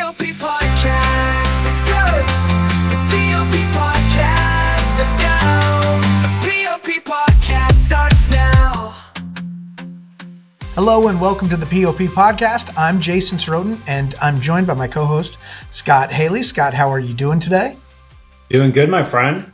P.O.P podcast, let's go. The P.O.P podcast, let's go. The P.O.P podcast starts now. Hello and welcome to the P.O.P podcast. I'm Jason Sirotin and I'm joined by my co-host, Scott Haley. Scott, how are you doing today? Doing good, my friend.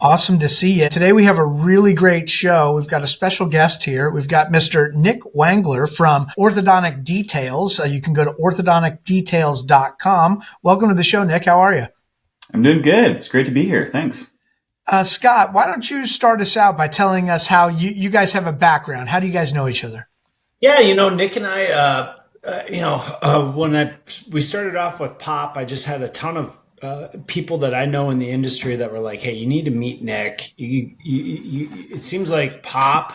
Awesome to see you. Today we have a really great show. We've got a special guest here. We've got Mr. Nick Wangler from Orthodontic Details. You can go to orthodonticdetails.com. Welcome to the show, Nick. How are you? I'm doing good. It's great to be here. Thanks. Scott, why don't you start us out by telling us how you guys have a background? How do you guys know each other? Yeah, Nick and I, when we started off with P.O.P, I just had a ton of people that I know in the industry that were like, "Hey, you need to meet Nick. It seems like P.O.P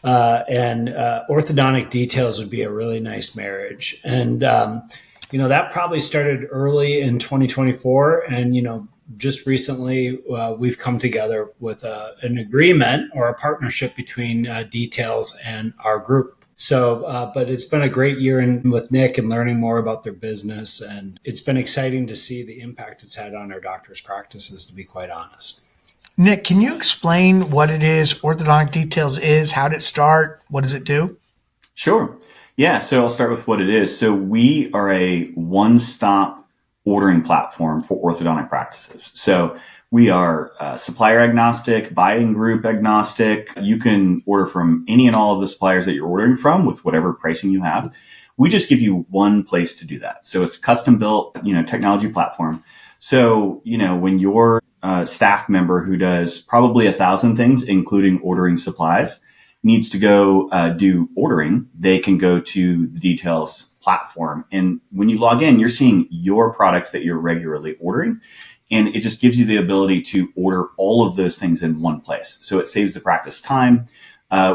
and Orthodontic Details would be a really nice marriage." And that probably started early in 2024, and just recently we've come together with an agreement or a partnership between Details and our group. So, but it's been a great year with Nick and learning more about their business. And it's been exciting to see the impact it's had on our doctors' practices, to be quite honest. Nick, can you explain what it is Orthodontic Details is? How did it start? What does it do? Sure. Yeah. So I'll start with what it is. So we are a one-stop ordering platform for orthodontic practices. So we are supplier agnostic, buying group agnostic. You can order from any and all of the suppliers that you're ordering from with whatever pricing you have. We just give you one place to do that. So it's custom built, technology platform. So, when your staff member who does probably 1,000 things, including ordering supplies, needs to go do ordering, they can go to the Details platform. And when you log in, you're seeing your products that you're regularly ordering. And it just gives you the ability to order all of those things in one place. So it saves the practice time.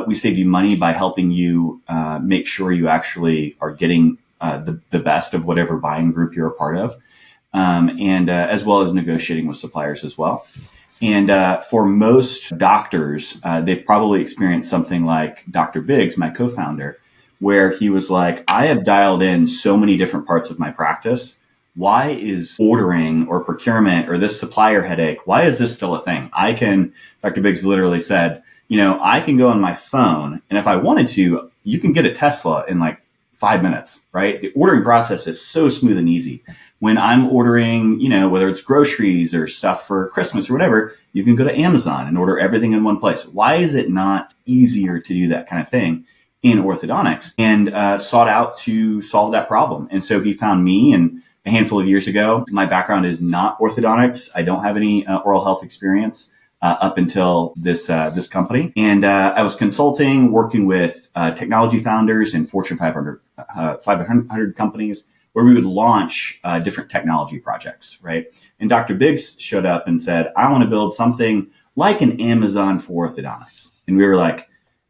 We save you money by helping you make sure you actually are getting the best of whatever buying group you're a part of, and as well as negotiating with suppliers as well. And for most doctors, they've probably experienced something like Dr. Biggs, my co-founder, where he was like, I have dialed in so many different parts of my practice. Why is ordering or procurement or this supplier headache, why is this still a thing? Dr. Biggs literally said, I can go on my phone, and if I wanted to, you can get a Tesla in like 5 minutes, right? The ordering process is so smooth and easy. When I'm ordering, whether it's groceries or stuff for Christmas or whatever, you can go to Amazon and order everything in one place. Why is it not easier to do that kind of thing in orthodontics? And sought out to solve that problem. And so he found me, and a handful of years ago. My background is not orthodontics. I don't have any oral health experience up until this company. And I was consulting, working with technology founders in Fortune 500 companies where we would launch different technology projects, right? And Dr. Biggs showed up and said, I want to build something like an Amazon for orthodontics. And we were like,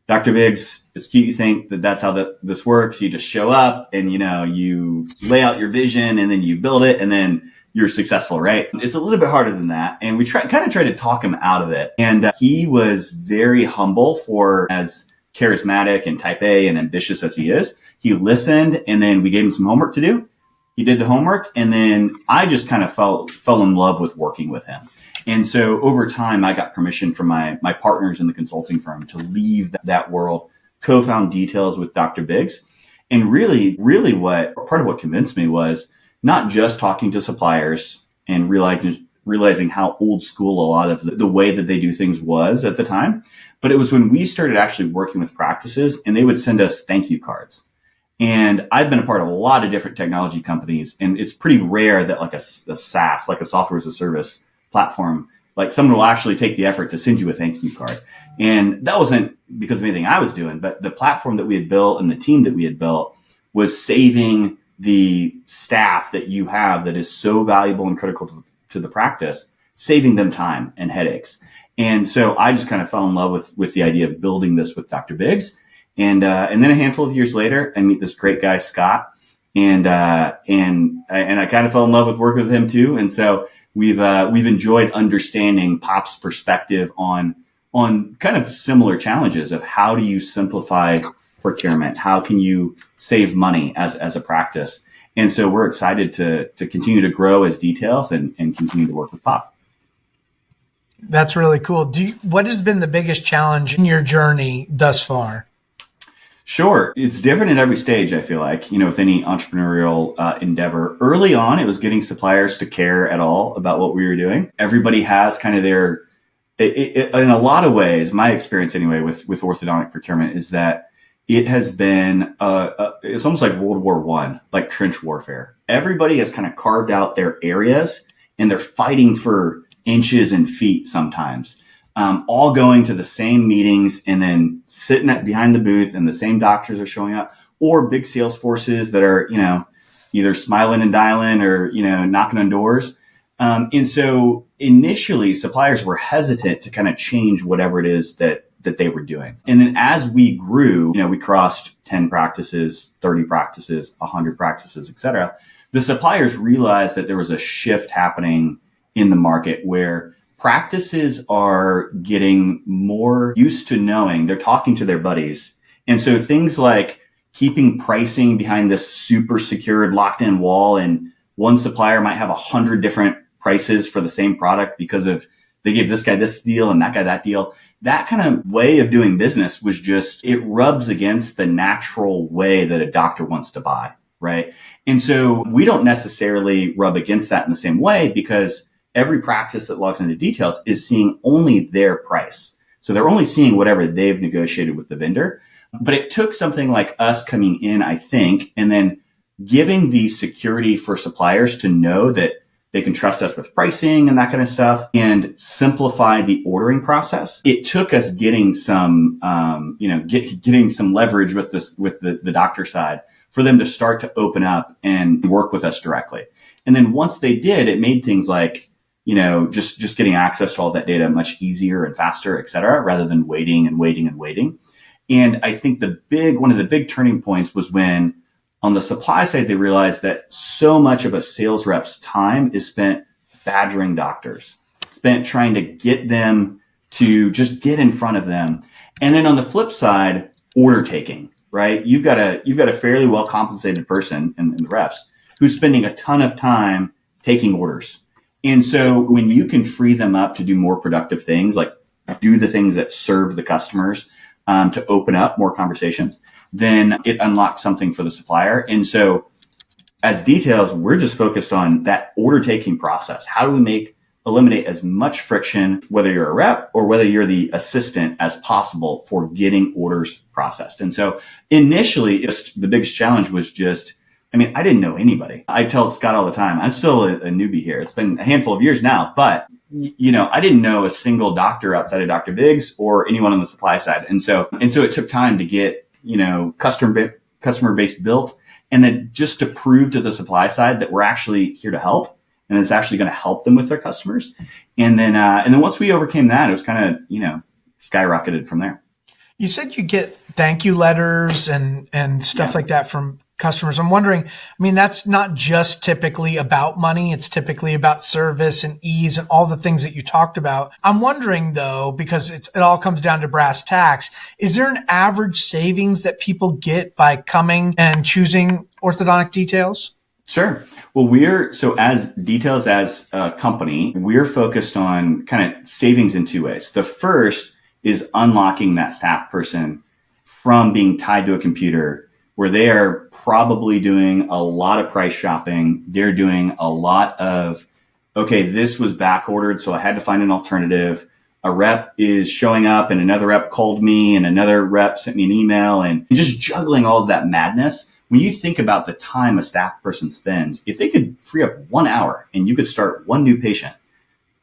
Dr. Biggs, it's cute you think that that's how this works. You just show up and, you lay out your vision and then you build it and then you're successful, right? It's a little bit harder than that. And we tried to talk him out of it. And he was very humble for as charismatic and type A and ambitious as he is. He listened, and then we gave him some homework to do. He did the homework, and then I just kind of fell in love with working with him. And so over time, I got permission from my partners in the consulting firm to leave that world, co-found Details with Dr. Biggs. And really part of what convinced me was not just talking to suppliers and realizing how old school a lot of the way that they do things was at the time, but it was when we started actually working with practices and they would send us thank you cards. And I've been a part of a lot of different technology companies, and it's pretty rare that like a SaaS, like a software as a service platform, like someone will actually take the effort to send you a thank you card. And that wasn't because of anything I was doing, but the platform that we had built and the team that we had built was saving the staff that you have that is so valuable and critical to the practice, saving them time and headaches. And so I just kind of fell in love with the idea of building this with Dr. Biggs. And then a handful of years later, I meet this great guy, Scott, and I kind of fell in love with working with him too. And so we've enjoyed understanding P.O.P's perspective on kind of similar challenges of how do you simplify procurement? How can you save money as a practice? And so we're excited to continue to grow as Details and continue to work with P.O.P. That's really cool. What has been the biggest challenge in your journey thus far? Sure. It's different at every stage, I feel like, with any entrepreneurial endeavor. Early on, it was getting suppliers to care at all about what we were doing. Everybody has kind of in a lot of ways, my experience anyway with orthodontic procurement is that it has been, it's almost like World War I, like trench warfare. Everybody has kind of carved out their areas and they're fighting for inches and feet sometimes. All going to the same meetings and then sitting behind the booth and the same doctors are showing up, or big sales forces that are, either smiling and dialing or, knocking on doors. And so initially suppliers were hesitant to kind of change whatever it is that they were doing. And then as we grew, we crossed 10 practices, 30 practices, 100 practices, et cetera. The suppliers realized that there was a shift happening in the market where practices are getting more used to knowing they're talking to their buddies. And so things like keeping pricing behind this super secured locked in wall, and one supplier might have 100 different prices for the same product because of they gave this guy this deal and that guy that deal. That kind of way of doing business was just, it rubs against the natural way that a doctor wants to buy, right? And so we don't necessarily rub against that in the same way because every practice that logs into Details is seeing only their price. So they're only seeing whatever they've negotiated with the vendor. But it took something like us coming in, I think, and then giving the security for suppliers to know that they can trust us with pricing and that kind of stuff and simplify the ordering process. It took us getting some, getting some leverage with the doctor side for them to start to open up and work with us directly. And then once they did, it made things like, just getting access to all that data much easier and faster, et cetera, rather than waiting and waiting and waiting. And I think one of the big turning points was when on the supply side, they realized that so much of a sales rep's time is spent badgering doctors, spent trying to get them to just get in front of them. And then on the flip side, order taking, right? You've got a fairly well compensated person in the reps who's spending a ton of time taking orders. And so when you can free them up to do more productive things, like do the things that serve the customers, to open up more conversations, then it unlocks something for the supplier. And so as Details, we're just focused on that order taking process. How do we eliminate as much friction, whether you're a rep or whether you're the assistant, as possible for getting orders processed? And so initially, the biggest challenge was I didn't know anybody. I tell Scott all the time, I'm still a newbie here. It's been a handful of years now, but I didn't know a single doctor outside of Dr. Biggs or anyone on the supply side. And so it took time to get, customer base built, and then just to prove to the supply side that we're actually here to help and it's actually going to help them with their customers. And then once we overcame that, it was kind of, skyrocketed from there. You said you get thank you letters and stuff like that from customers. I'm wondering, that's not just typically about money. It's typically about service and ease and all the things that you talked about. I'm wondering though, because it all comes down to brass tacks, is there an average savings that people get by coming and choosing Orthodontic Details? Sure. Well, so as Details as a company, we're focused on kind of savings in two ways. The first is unlocking that staff person from being tied to a computer where they are probably doing a lot of price shopping. They're doing a lot of, okay, this was back ordered, so I had to find an alternative. A rep is showing up and another rep called me and another rep sent me an email, and just juggling all of that madness. When you think about the time a staff person spends, if they could free up 1 hour and you could start one new patient,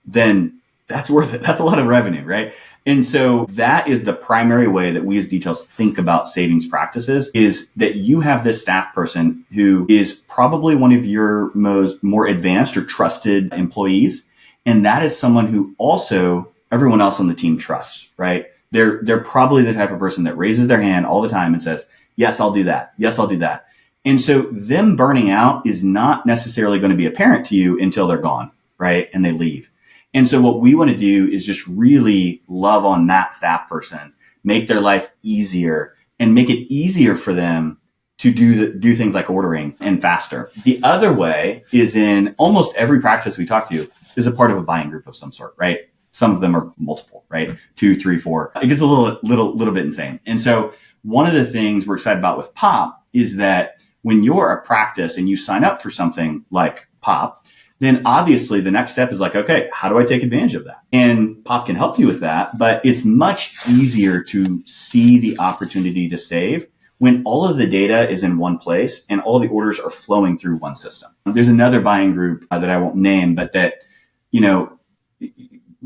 then that's worth it. That's a lot of revenue, right? And so that is the primary way that we as Details think about savings practices, is that you have this staff person who is probably one of your more advanced or trusted employees. And that is someone who also everyone else on the team trusts, right? They're probably the type of person that raises their hand all the time and says, yes, I'll do that. Yes, I'll do that. And so them burning out is not necessarily going to be apparent to you until they're gone, right? And they leave. And so what we want to do is just really love on that staff person, make their life easier, and make it easier for them to do things like ordering and faster. The other way is in almost every practice we talk to is a part of a buying group of some sort, right? Some of them are multiple, right? 2, 3, 4. It gets a little bit insane. And so one of the things we're excited about with P.O.P is that when you're a practice and you sign up for something like P.O.P, then obviously the next step is like, okay, how do I take advantage of that? And P.O.P can help you with that, but it's much easier to see the opportunity to save when all of the data is in one place and all the orders are flowing through one system. There's another buying group that I won't name, but that,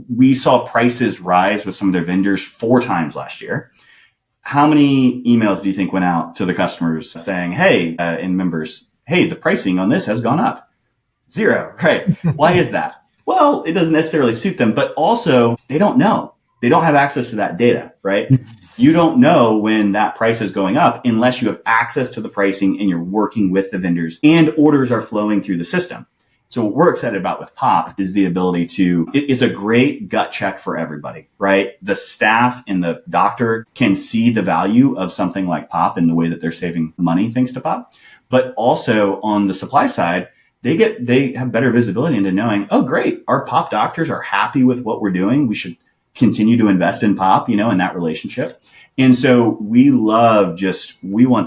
we saw prices rise with some of their vendors 4 times last year. How many emails do you think went out to the customers saying, hey, and members, hey, the pricing on this has gone up? 0, right? Why is that? Well, it doesn't necessarily suit them, but also they don't know. They don't have access to that data, right? You don't know when that price is going up unless you have access to the pricing and you're working with the vendors and orders are flowing through the system. So what we're excited about with P.O.P is the ability it's a great gut check for everybody, right? The staff and the doctor can see the value of something like P.O.P and the way that they're saving money thanks to P.O.P. But also on the supply side, they have better visibility into knowing, oh, great, our P.O.P doctors are happy with what we're doing. We should continue to invest in P.O.P, in that relationship. And so we want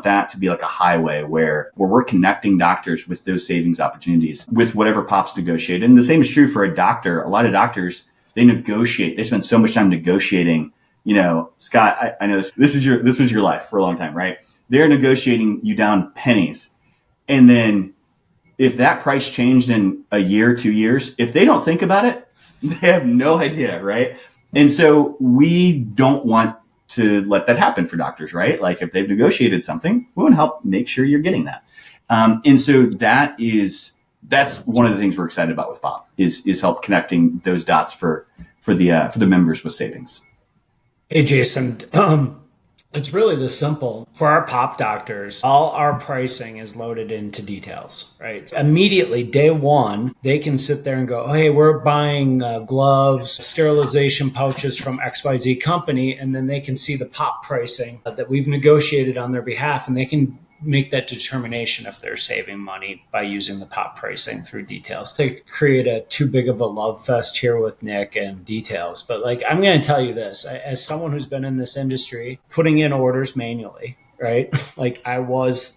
that to be like a highway where we're connecting doctors with those savings opportunities with whatever P.O.P's negotiated. And the same is true for a doctor. A lot of doctors, they spend so much time negotiating. Scott, I know this was your life for a long time, right? They're negotiating you down pennies. And then if that price changed in a year, 2 years, if they don't think about it, they have no idea, right? And so we don't want to let that happen for doctors, right? Like if they've negotiated something, we want to help make sure you're getting that. And so that's one of the things we're excited about with P.O.P is help connecting those dots for the members with savings. Hey, Jason, it's really this simple. For our P.O.P doctors, all our pricing is loaded into details, right? Immediately, day one, they can sit there and go, oh, hey, we're buying gloves, sterilization pouches from XYZ company, and then they can see the P.O.P pricing that we've negotiated on their behalf, and they can make that determination if they're saving money by using the P.O.P pricing through details. They create a too big of a love fest here with Nick and details. But I'm going to tell you this, as someone who's been in this industry, putting in orders manually, right? I was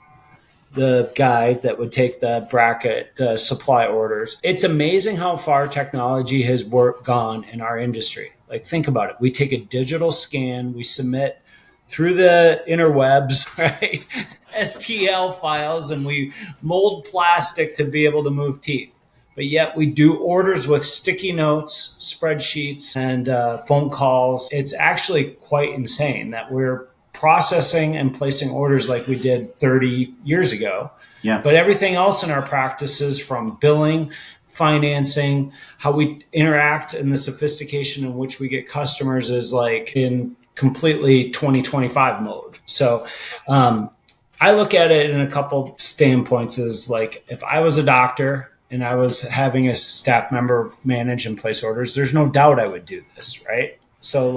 the guy that would take the bracket supply orders. It's amazing how far technology has gone in our industry. Think about it. We take a digital scan, we submit through the interwebs, right? SPL files, and we mold plastic to be able to move teeth. But yet we do orders with sticky notes, spreadsheets, and phone calls. It's actually quite insane that we're processing and placing orders like we did 30 years ago. Yeah. But everything else in our practices, from billing, financing, how we interact, and the sophistication in which we get customers is in completely 2025 mode. So I look at it in a couple standpoints as if I was a doctor and I was having a staff member manage and place orders, there's no doubt I would do this, right? So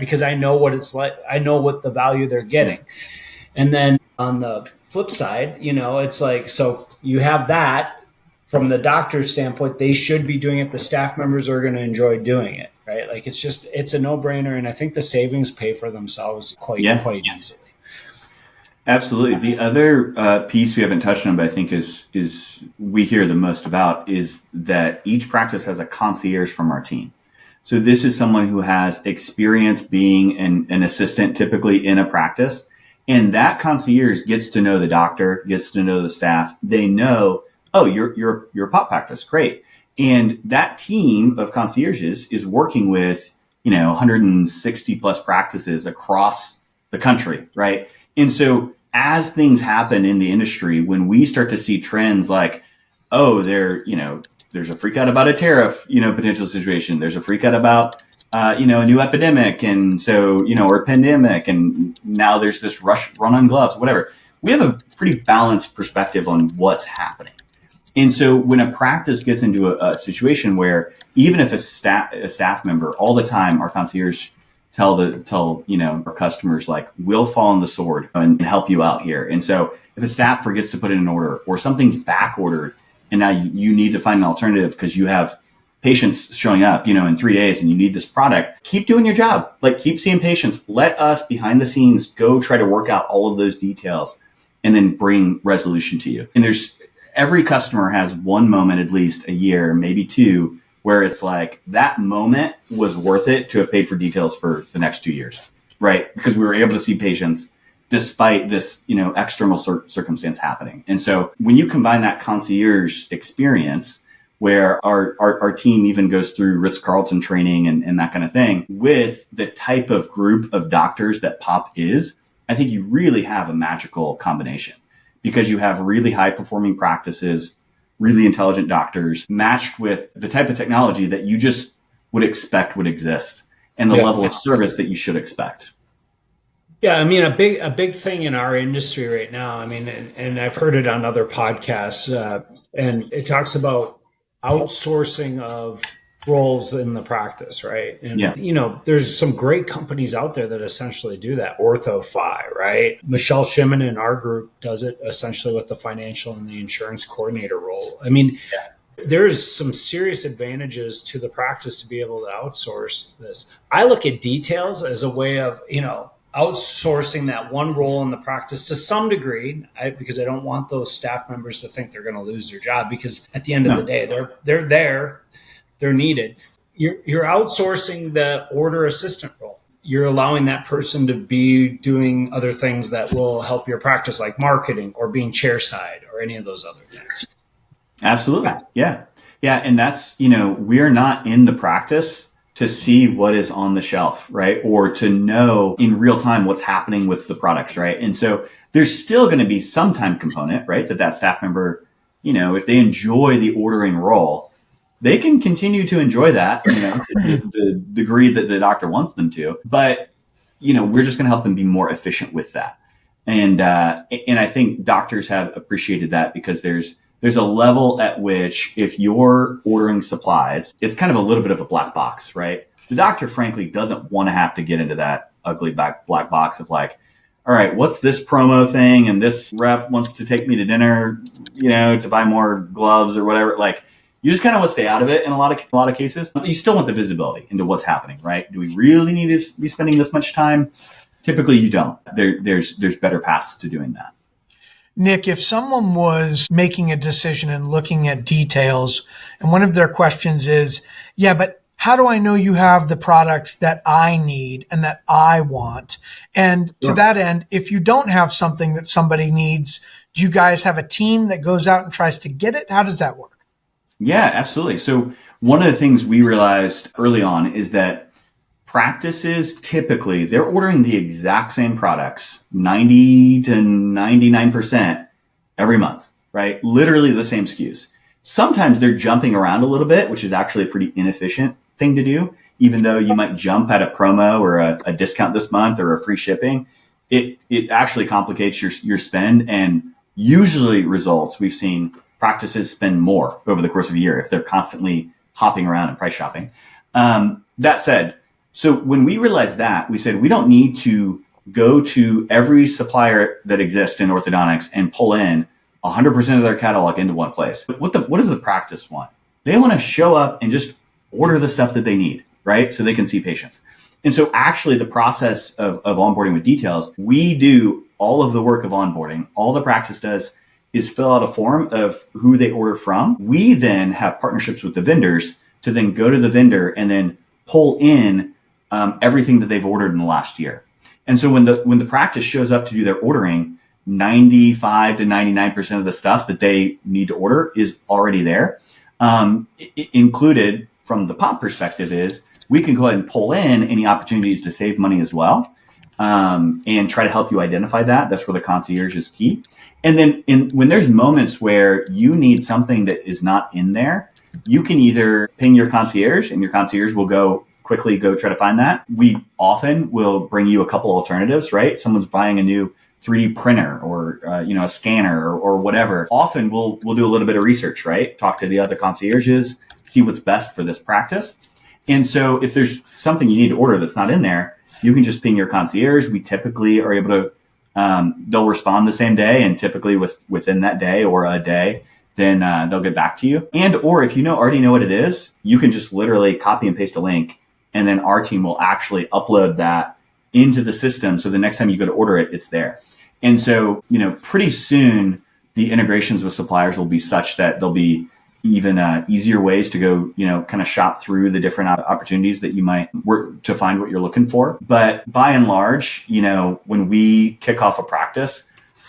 because I know what it's like, I know what the value they're getting. And then on the flip side, it's so you have that from the doctor's standpoint, they should be doing it. The staff members are going to enjoy doing it, right? It's a no-brainer. And I think the savings pay for themselves quite easily. Absolutely. The other piece we haven't touched on, but I think is we hear the most about, is that each practice has a concierge from our team. So this is someone who has experience being an assistant typically in a practice. And that concierge gets to know the doctor, gets to know the staff. They know, oh, you're a P.O.P practice. Great. And that team of concierges is working with, 160 plus practices across the country. Right. And so as things happen in the industry, when we start to see trends like, oh, there's a freak out about a tariff, potential situation. There's a freak out about, a new epidemic. And so, or a pandemic. And now there's this run on gloves, whatever. We have a pretty balanced perspective on what's happening. And so when a practice gets into a situation where even if a staff member all the time, our concierge tell our customers, like, we'll fall on the sword and help you out here. And so if a staff forgets to put in an order or something's back ordered and now you need to find an alternative because you have patients showing up, in 3 days and you need this product, keep doing your job. Like, keep seeing patients. Let us behind the scenes go try to work out all of those details and then bring resolution to you. And every customer has one moment, at least a year, maybe two, where it's like, that moment was worth it to have paid for details for the next 2 years, right? Because we were able to see patients despite this, external circumstance happening. And so when you combine that concierge experience, where our team even goes through Ritz-Carlton training and that kind of thing, with the type of group of doctors that P.O.P is, I think you really have a magical combination, because you have really high performing practices, really intelligent doctors matched with the type of technology that you just would expect would exist and the level of service that you should expect. Yeah, I mean, a big thing in our industry right now, I mean, and I've heard it on other podcasts, and it talks about outsourcing of roles in the practice, right? And, there's some great companies out there that essentially do that. OrthoFi, right? Michelle Shimon in our group does it essentially with the financial and the insurance coordinator role. I mean, there's some serious advantages to the practice to be able to outsource this. I look at details as a way of, outsourcing that one role in the practice to some degree, because I don't want those staff members to think they're going to lose their job, because at the end of the day, they're there, they're needed. You're outsourcing the order assistant role. You're allowing that person to be doing other things that will help your practice, like marketing or being chairside or any of those other things. Absolutely. Yeah. And that's, we're not in the practice to see what is on the shelf, right? Or to know in real time what's happening with the products, right? And so there's still going to be some time component, right? That staff member, if they enjoy the ordering role, they can continue to enjoy that, the degree that the doctor wants them to. But, we're just going to help them be more efficient with that. And I think doctors have appreciated that, because there's a level at which, if you're ordering supplies, it's kind of a little bit of a black box, right? The doctor, frankly, doesn't want to have to get into that ugly black box of like, all right, what's this promo thing? And this rep wants to take me to dinner, to buy more gloves or whatever. Like, you just kind of want to stay out of it in a lot of cases. But you still want the visibility into what's happening, right? Do we really need to be spending this much time? Typically, you don't. There's better paths to doing that. Nick, if someone was making a decision and looking at details, and one of their questions is, yeah, but how do I know you have the products that I need and that I want? And to that end, if you don't have something that somebody needs, do you guys have a team that goes out and tries to get it? How does that work? Yeah, absolutely. So one of the things we realized early on is that practices, typically, they're ordering the exact same products, 90 to 99% every month, right? Literally the same SKUs. Sometimes they're jumping around a little bit, which is actually a pretty inefficient thing to do. Even though you might jump at a promo or a discount this month or a free shipping, it actually complicates your spend, and usually results, we've seen practices spend more over the course of a year if they're constantly hopping around and price shopping. That said, so when we realized that, we said we don't need to go to every supplier that exists in orthodontics and pull in 100% of their catalog into one place. What does the practice want? They want to show up and just order the stuff that they need, right? So they can see patients. And so actually the process of onboarding with Details, we do all of the work of onboarding. All the practice does is fill out a form of who they order from. We then have partnerships with the vendors to then go to the vendor and then pull in everything that they've ordered in the last year. And so when the practice shows up to do their ordering, 95 to 99% of the stuff that they need to order is already there. Included from the P.O.P perspective is we can go ahead and pull in any opportunities to save money as well, and try to help you identify that. That's where the concierge is key. And then when there's moments where you need something that is not in there, you can either ping your concierge and your concierge will quickly go try to find that. We often will bring you a couple alternatives, right? Someone's buying a new 3D printer or a scanner or whatever. Often we'll do a little bit of research, right? Talk to the other concierges, see what's best for this practice. And so if there's something you need to order that's not in there, you can just ping your concierge. We typically are able to, they'll respond the same day, and typically within that day or a day, then they'll get back to you. And, or if you already know what it is, you can just literally copy and paste a link, and then our team will actually upload that into the system. So the next time you go to order it, it's there. And so, pretty soon the integrations with suppliers will be such that there'll be even easier ways to go, kind of shop through the different opportunities that you might work to find what you're looking for. But by and large, when we kick off a practice,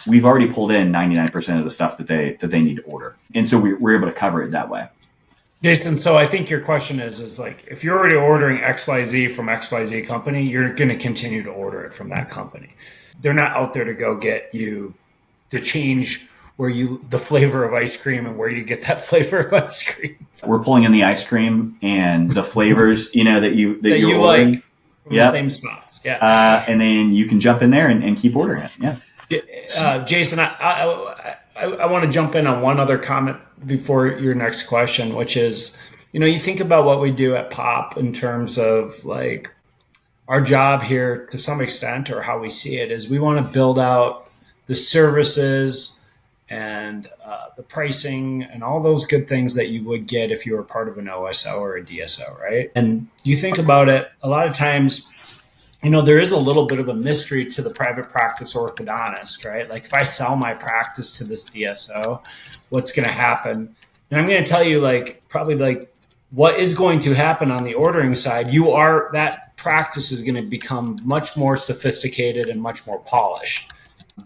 we've already pulled in 99% of the stuff that they need to order. And so we're able to cover it that way. Jason, so I think your question is like, if you're already ordering XYZ from XYZ company, you're going to continue to order it from that company. They're not out there to go get you to change the flavor of ice cream and where you get that flavor of ice cream. We're pulling in the ice cream and the flavors, that you're you ordering. like from the same spots. Yeah. And then you can jump in there and keep ordering it. Yeah. Jason, I want to jump in on one other comment before your next question, which is, you think about what we do at P.O.P in terms of like our job here to some extent, or how we see it, is we want to build out the services and the pricing and all those good things that you would get if you were part of an OSO or a DSO, right? And you think about it, a lot of times, there is a little bit of a mystery to the private practice orthodontist, right? Like if I sell my practice to this DSO, what's going to happen? And I'm going to tell you probably what is going to happen on the ordering side. That practice is going to become much more sophisticated and much more polished.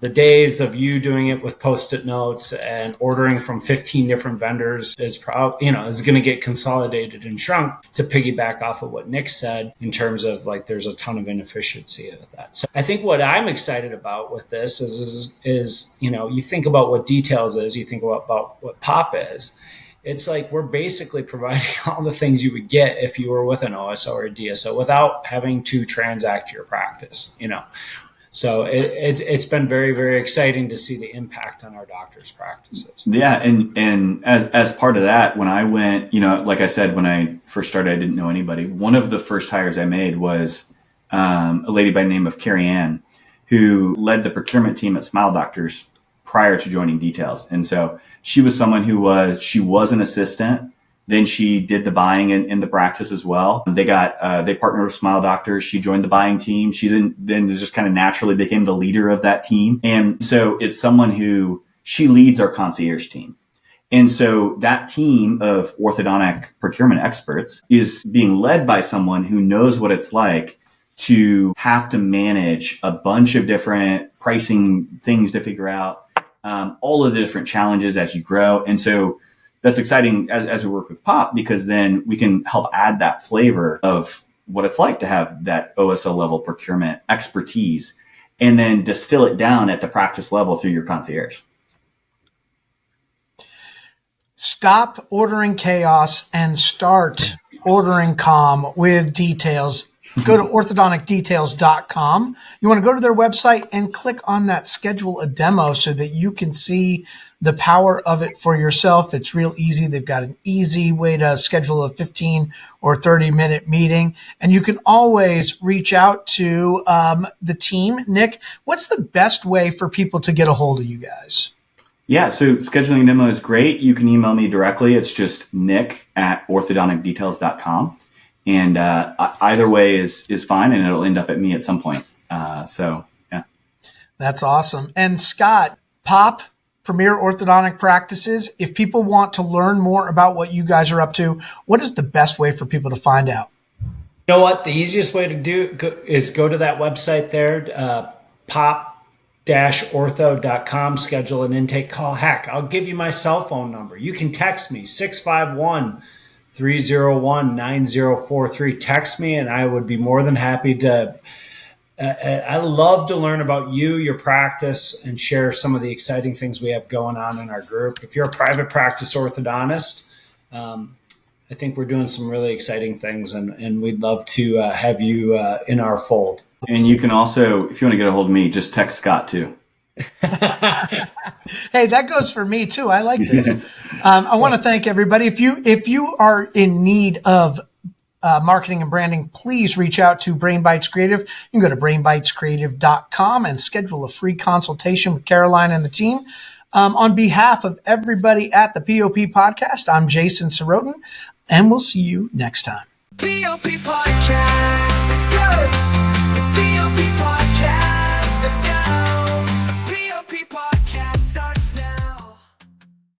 The days of you doing it with Post-it notes and ordering from 15 different vendors is going to get consolidated and shrunk, to piggyback off of what Nick said in terms of there's a ton of inefficiency with that. So I think what I'm excited about with this is you think about what Details is, you think about what P.O.P is. It's like we're basically providing all the things you would get if you were with an OSO or a DSO without having to transact your practice, So it's been very, very exciting to see the impact on our doctors' practices. Yeah. And as part of that, when I went, like I said, when I first started, I didn't know anybody. One of the first hires I made was a lady by the name of Carrie Ann, who led the procurement team at Smile Doctors prior to joining Details. And so she was someone she was an assistant. Then she did the buying in the practice as well. They partnered with Smile Doctors. She joined the buying team. She then just kind of naturally became the leader of that team. And so it's someone who she leads our concierge team. And so that team of orthodontic procurement experts is being led by someone who knows what it's like to have to manage a bunch of different pricing things to figure out, all of the different challenges as you grow. And so that's exciting as we work with P.O.P, because then we can help add that flavor of what it's like to have that OSO level procurement expertise, and then distill it down at the practice level through your concierge. Stop ordering chaos and start ordering calm with Details. Go to orthodonticdetails.com. You want to go to their website and click on that schedule a demo so that you can see the power of it for yourself. It's real easy. They've got an easy way to schedule a 15 or 30-minute meeting. And you can always reach out to the team. Nick, what's the best way for people to get a hold of you guys? Yeah, so scheduling a demo is great. You can email me directly. It's just nick@orthodonticdetails.com. And either way is fine, and it'll end up at me at some point. So, yeah. That's awesome. And Scott, P.O.P, Premier Orthodontic Practices, if people want to learn more about what you guys are up to, what is the best way for people to find out? You know what? The easiest way to do is go to that website there, pop-ortho.com, schedule an intake call. Heck, I'll give you my cell phone number. You can text me, 651-301-9043. Text me, and I would be more than happy to. I love to learn about you, your practice, and share some of the exciting things we have going on in our group. If you're a private practice orthodontist, I think we're doing some really exciting things, and we'd love to have you in our fold. And you can also, if you want to get a hold of me, just text Scott too. Hey, that goes for me too. I like this. I want to thank everybody. If you are in need of marketing and branding, please reach out to Brain Bites Creative. You can go to brainbitescreative.com and schedule a free consultation with Caroline and the team. On behalf of everybody at the P.O.P podcast, I'm Jason Sirotin, and we'll see you next time. P.O.P. podcast. It's good.